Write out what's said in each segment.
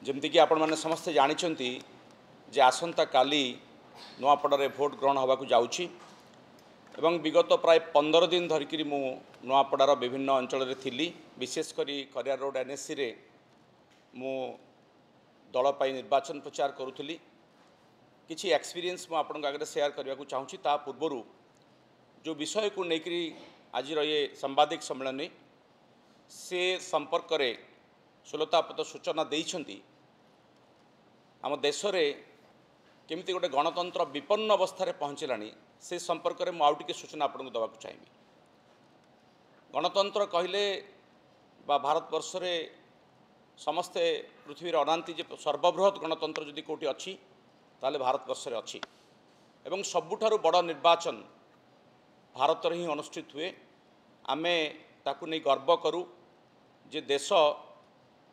जमतीक आपण मैंने समस्ते जानते जे आसंता काली नुआपड़े भोट ग्रहण होगा जाऊँगी एवं विगत प्राय 15 दिन धरिकी मु नुआपड़ार विभिन्न अंचल थी विशेषकर करिया रोड एनएससी रे मु दल पर निर्वाचन प्रचार करुली किसी एक्सपीरियंस मु आपण आगे शेयर करने को चाहूँगी ता पूर्वर जो विषय को लेकर आज ये सांबादिक सम्मेलन से संपर्क में सुलतापत सूचना देइछंती आम देश रे केमिति गोटे गणतंत्र विपन्न अवस्था पहुँचलानी से संपर्क में मुझे सूचना आपको देवाक चाहिए। गणतंत्र कहले बा भारतवर्ष रे समस्ते पृथ्वी अनांती जे सर्वबृहत गणतंत्र जदि कोटी अच्छी ताले भारतवर्ष रे अच्छी एवं सबुठारु बड़ निर्वाचन भारत रे ही अनुष्ठित हुए आमे ताकू नहीं गर्व करूँ जे देश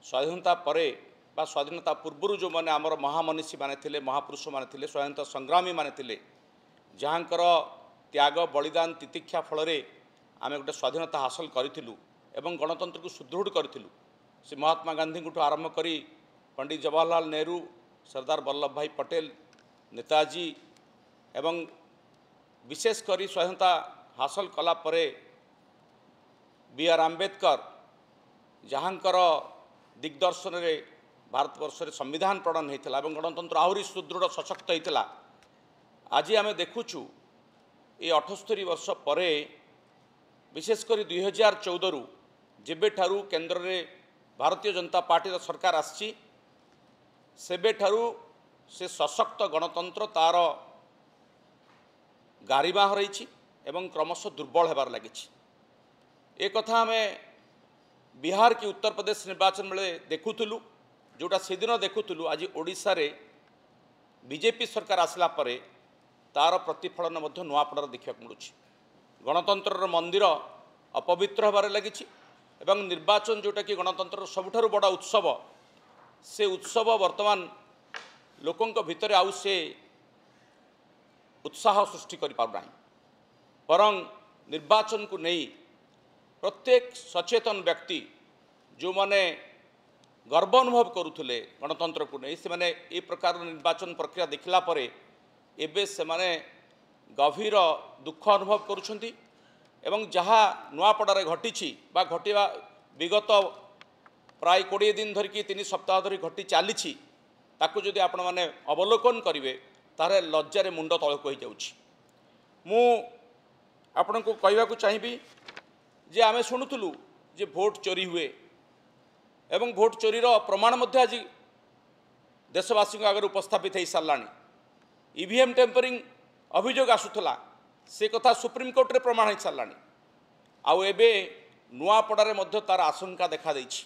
स्वाधीनता परे बा स्वाधीनता पूर्वर जो मैंने आमर महामनीषी माने थिले महापुरुष माने थिले स्वाधीनता संग्रामी माने थिले जहाँकर त्याग बलिदान तितिक्षा फल आम गोटे स्वाधीनता हासिल करूँ एवं गणतंत्र को सुदृढ़ करूँ से महात्मा गांधी को आरंभ करी पंडित जवाहरलाल नेहरू सरदार वल्लभ भाई पटेल नेताजी एवं विशेषकर स्वाधीनता हासिल कला परे बी आर आंबेडकर जहाँकर दिग्दर्शन रे भारतवर्ष रे संविधान प्रणयन होता है गणतंत्र आहरी सुदृढ़ सशक्त होता। आज आम देखुचु ये 78 वर्ष पर विशेषकर 2014 जेबे ठारू केंद्र रे भारतीय जनता पार्टी सरकार आसी सेबे ठारू से सशक्त गणतंत्र तार गारिमा हरई एवं क्रमशः दुर्बल होबार लगी। एक कथा आम बिहार की उत्तर प्रदेश निर्वाचन बेले देखुलु जोटा से दिन देखुलु आज ओडिशा रे बीजेपी सरकार आसला परे तार प्रतिफलन नुआपड़ार देखा मिलूँ। गणतंत्र मंदिर अपवित्र होबार लगी एवं निर्वाचन जोटा कि गणतंत्र सबुठारु बड़ा उत्सव से उत्सव वर्तमान लोकों भितर आउ से उत्साह सृष्टि कर पारना बरं निर्वाचन को नहीं प्रत्येक सचेतन व्यक्ति जो माने गर्व अनुभव करुले गणतंत्र को नहीं से माने ए प्रकार निर्वाचन प्रक्रिया देखला परे एबे से माने गभीर दुख अनुभव करुछंती एवं जहाँ नुआपड़ारे घटी बा घटिया विगत प्राय 20 दिन धरिकी 3 सप्ताह धरी घटी चली ताकू जदि आपण माने अवलोकन करेंगे तारे लज्जारे मुंड तलक हो जाउछि। मु आपण को कहवा को चाहिए जे आमे शुणुलु जे भोट चोरी हुए एवं भोट चोरीर प्रमाण आज देशवासी आगे उपस्थापित हो सारा ईवीएम टेम्परिंग अभियोग आसूला से कथा सुप्रीमकोर्ट रे प्रमाण हो सारा आउ एबे नुआपड़ारे तार आशंका देखा देछि।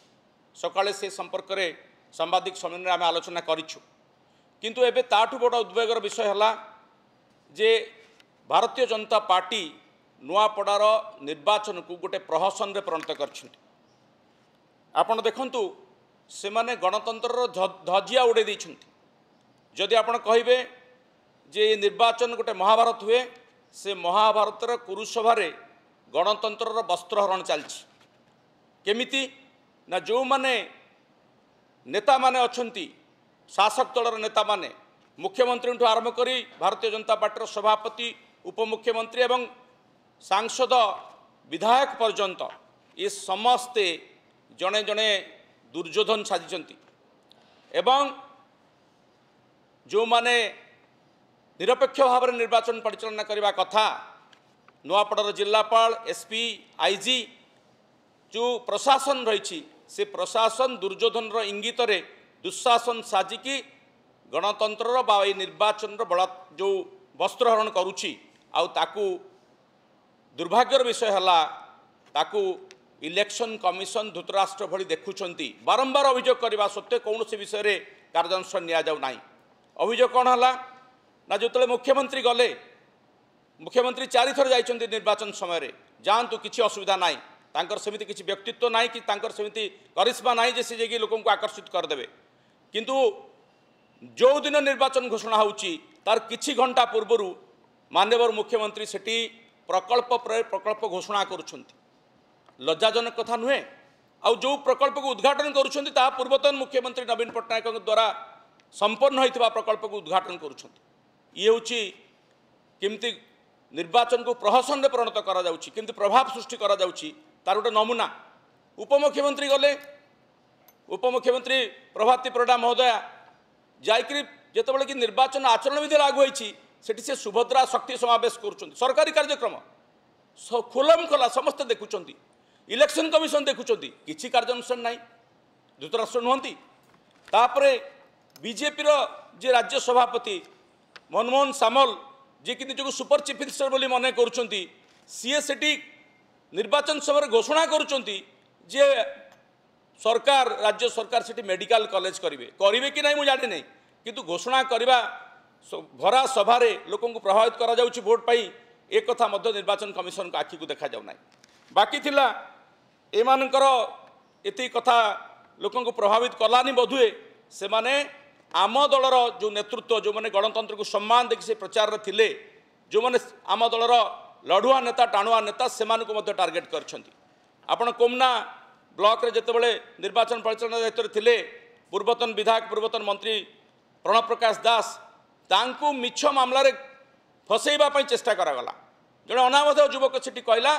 सकाळे से संपर्क में सांबादिक सम्मेलन आम आलोचना करिछु किंतु एबे ताठू बड़ उद्वेगर विषय है जे भारतीय जनता पार्टी नुआपड़ार निर्वाचन को गोटे प्रहसन रे परिणत करछन्ति। आपण देखंतु से माने गणतंत्र धजिया उड़े दैछन्ति। जदि आपण कहिबे जे निर्वाचन गोटे महाभारत हुए से महाभारतर कुरुसभा रे गणतंत्र वस्त्रहरण चलछि केमिति ना जो माने नेता माने अछन्ति शासक दलर नेता माने मुख्यमंत्री आरंभ करी भारतीय जनता पार्टी सभापति उपमुख्यमंत्री एवं सांसद विधायक पर्यंत ये समस्ते जड़े जड़े दुर्योधन साजिचंती एवं जो माने निरपेक्ष भाव में निर्वाचन परिचालना करने कथा नुआपड़ार जिलापाल एसपी आईजी जो प्रशासन रही से प्रशासन दुर्योधन इंगित रे दुशासन साजिकी गणतंत्र बा निर्वाचन बड़ा जो वस्त्रहरण करुच्ची आउ ताकू दुर्भाग्यर विषय है ताकू इलेक्शन कमिशन धृतराष्ट्र भली देखुंती बारंबार अभियोग करने सत्वे कौन से विषय रे कार्यानुष्ठान निया जाउ नाही। अभियोग कौन है ना जो मुख्यमंत्री गले मुख्यमंत्री 4 थर जाइछन्ति निर्वाचन समय रे जानतु किसी असुविधा नाई तांकर सेमिति किसी व्यक्तित्व नाई कि तांकर सेमिति करिश्मा नाई जे से जेकी लोकों को आकर्षित करदेवे किंतु जो दिन निर्वाचन घोषणा होउची तार किछि घंटा पूर्वर माननीय मुख्यमंत्री सेठी प्रकल्प घोषणा करुछन्ति लज्जाजनक कथा नुहे। आउ जो प्रकल्प को उद्घाटन करुछंती ता पूर्वतन मुख्यमंत्री नवीन पट्टनायक द्वारा संपन्न होइतिबा प्रकल्प को उद्घाटन करुछंती। ये होची केमती निर्वाचन को प्रहसन में परिणत करा जाउची, केमती प्रभाव सृष्टि करा जाउची तार गोटे नमूना। उपमुख्यमंत्री गले, उपमुख्यमंत्री प्रभाती परिडा महोदया जाइकरी जेतेबेले कि निर्वाचन आचरण विधि लागू होईची सेठी से सुभद्रा शक्ति समावेश करुछंती। सरकारी कार्यक्रम खोलम खोला समस्त देखुछंती, इलेक्शन कमिशन देखुछंती, किछि कार्यानुष्ठान नाही, धृतराष्ट्र नुहंती। तापरे बीजेपी जे राज्य सभापति मनमोहन सामल जे कि निजको सुपर चीफ मिनिस्टर बोली मने करुछंती, सीए सेठी निर्वाचन समय घोषणा करुछंती जे सरकार राज्य सरकार सेठी मेडिकल कॉलेज करिवे कि नहीं मु जानि नहीं, किंतु घोषणा करवा भरा सभारे लोकों को प्रभावित करा जाउची भोट पाई एक कथा मध्य निर्वाचन कमिशन को आखि को देखा जाउ नाही। बाकी थिला एमानकर एति कथा लोकों को प्रभावित कलानी बधुए से माने आम दलर जो नेतृत्व जो माने गणतंत्र को सम्मान देखि से प्रचार रे थिले, जो माने आम दलर लड़ुआ नेता टाणुआ नेता से मानको मध्य टार्गेट करछंती। आपण कोमना ब्लॉक रे जेतेबेले निर्वाचन परिचालन दायित्व थिले पूर्वतन विधायक पूर्वतन मंत्री प्रणव प्रकाश दास तांकू मिछ मामला रे फसैबा पई चेष्टा करागला। जड़े अनावध युवक सेठी कहला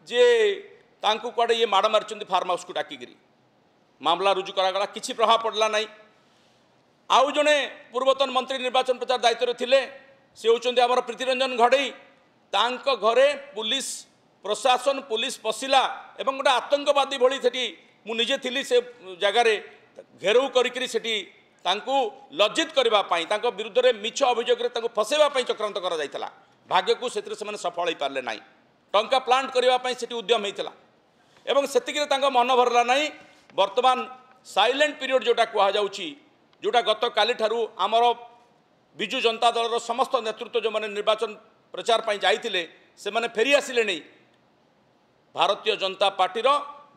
जे तांकू कुआडे ये माड़ मारिचंती फार्म हाउस को डाकिगिरी मामला रुजु करागला, किछि प्रभाव पड़ला नहीं। आउ जड़े पूर्वतन मंत्री निर्वाचन प्रचार दायित्व थिले से होचंती हमर प्रीतिरंजन घड़ई, तांक घरे पुलिस प्रशासन पुलिस पशिला एवं गोटे आतंकवादी भली सेठी मु निजे थिली से जगार घेराव करिकरी सेठी तांकू लज्जित करबा पई तांको विरुद्ध रे मिछ अभियोग रे तांको फसेबा पई चक्रांत करा जायतला। भाग्य को सेतिर से माने सफल होई पारले नाही, टंका प्लांट करबा पई सेठी उद्यम हेतिला एवं सेतिक रे तांको मन भरला नाही। वर्तमान साइलेंट पीरियड जोटा कुआ जाउची, जोटा गत काली ठारू आमर बिजु जनता दलर समस्त नेतृत्व जो माने निर्वाचन प्रचार पई जाइतिले से माने फेरी आसिले नहीं। भारतीय जनता पार्टी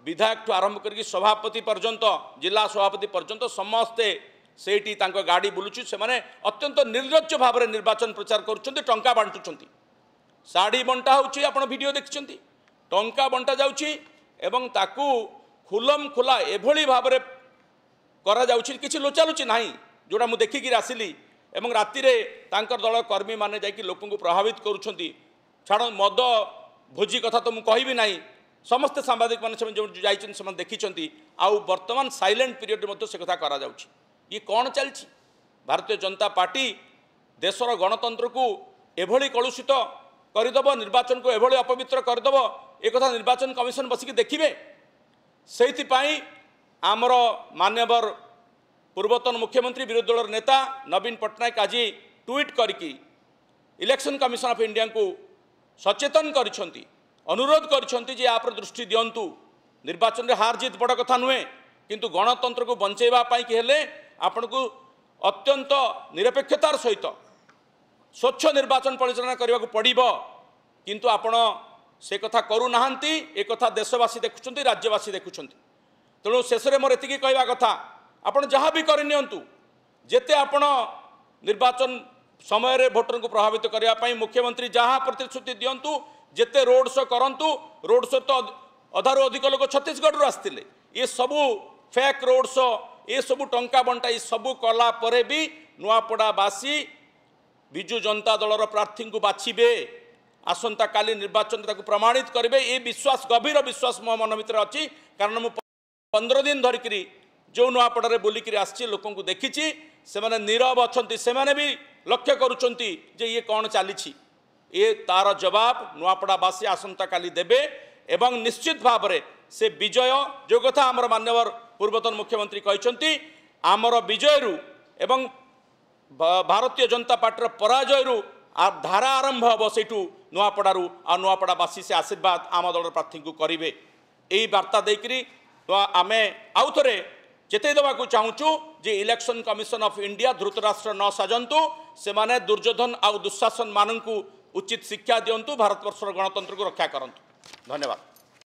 विधायक ठू आरंभ करके सभापति पर्यंत जिला सभापति पर्यंत समस्ते सेठी तांको गाड़ी बुलुचु, से माने अत्यंत निर्लज्ज भाव में निर्वाचन प्रचार करुछंती, टंका बांटुछंती, साड़ी बंटा होउची आपण वीडियो देखिछंती, टंका बंटा जाउची एवं ताकू खुलम खुला एभली भाव में करा जाउची, किछि लोचालुची नाही जोड़ा मु देखिकी आसिली। एवं राति रे तांकर दल कर्मी माने जाइकी लोकन को प्रभावित करुछंती। छाड़ मद भोजी कथा तो मु कहिबी नाही, समस्त सांबादिक माने जो जाइछन से देखिछंती। आउ वर्तमान साइलेंट पीरियड मध्य से कथा करा जाउची। ये कौन चलछि? भारतीय जनता पार्टी देशर गणतंत्र को एभली कलुषित करदेव, निर्वाचन को एभली अपवित्र करदेव, एक कथा निर्वाचन कमिशन बसिक देखिए। से आमर मान्यवर पूर्वतन मुख्यमंत्री विरोधी दल नेता नवीन पट्टनायक आज ट्वीट करके इलेक्शन कमिशन ऑफ इंडिया को सचेतन करिसेंती, अनुरोध करिसेंती जे आप दृष्टि दियंतु। निर्वाचन रे हार जीत बड़ कथा नुहे, किंतु गणतंत्र को बंचेबा पाई कि हेले आपण को अत्यंत निरपेक्षतार सहित स्वच्छ निर्वाचन परिचालन करने को पड़िबो, किंतु आपण से कथा करू नाहंती। एक कथा देशवासी देखुछंती, राज्यवासी देखुछंती। तेणु शेष में मोर एतिकी कहवा कथा, आपण जहाँ भी करनियंतु, जेते आपण निर्वाचन समय रे भोटर को प्रभावित करने मुख्यमंत्री जहाँ प्रतिश्रुति दियंतु, जेते रोड शो करंतु। रोड शो तो अधारू अधिक लोक छत्तीसगढ़ आसते, ये सबू फेक रोड शो, ये सबू टंका बंटा, ये सबू कला परे भी नुआपड़ावासी विजु जनता दलर प्रार्थी को बाछिबे, आसंता काली निर्वाचन ताकू प्रमाणित करेंगे। ये विश्वास गभीर विश्वास मो मन भीतर अच्छी, कारण मु 15 दिन धरिकी जो नुआपड़े बुलिकी आसी लोक देखी से माने नीरव अच्छा, से माने भी लक्ष्य करुचंती जे ये कौन चली। ये तार जवाब नुआपड़ावासी आसंता काली देबे एवं निश्चित भाव में से विजय जो कथा आमर मान्यवर पूर्वतन मुख्यमंत्री कहते आमर विजयरू एवं भारतीय जनता पार्टी पराजयरू धारा आरंभ हम से नुआपड़ारू आ नुआपड़ावासी से आशीर्वाद आम दल प्रार्थी को करेंगे। यही वार्ता देकरी आम आउ थे चेतई देवाक चाहूँ जे election commission of India Dhritarashtra न साजंतु, से माने दुर्योधन आउ दुशासन मानू उचित शिक्षा दिंतु, भारतवर्षर गणतंत्र को रक्षा करंतु। धन्यवाद।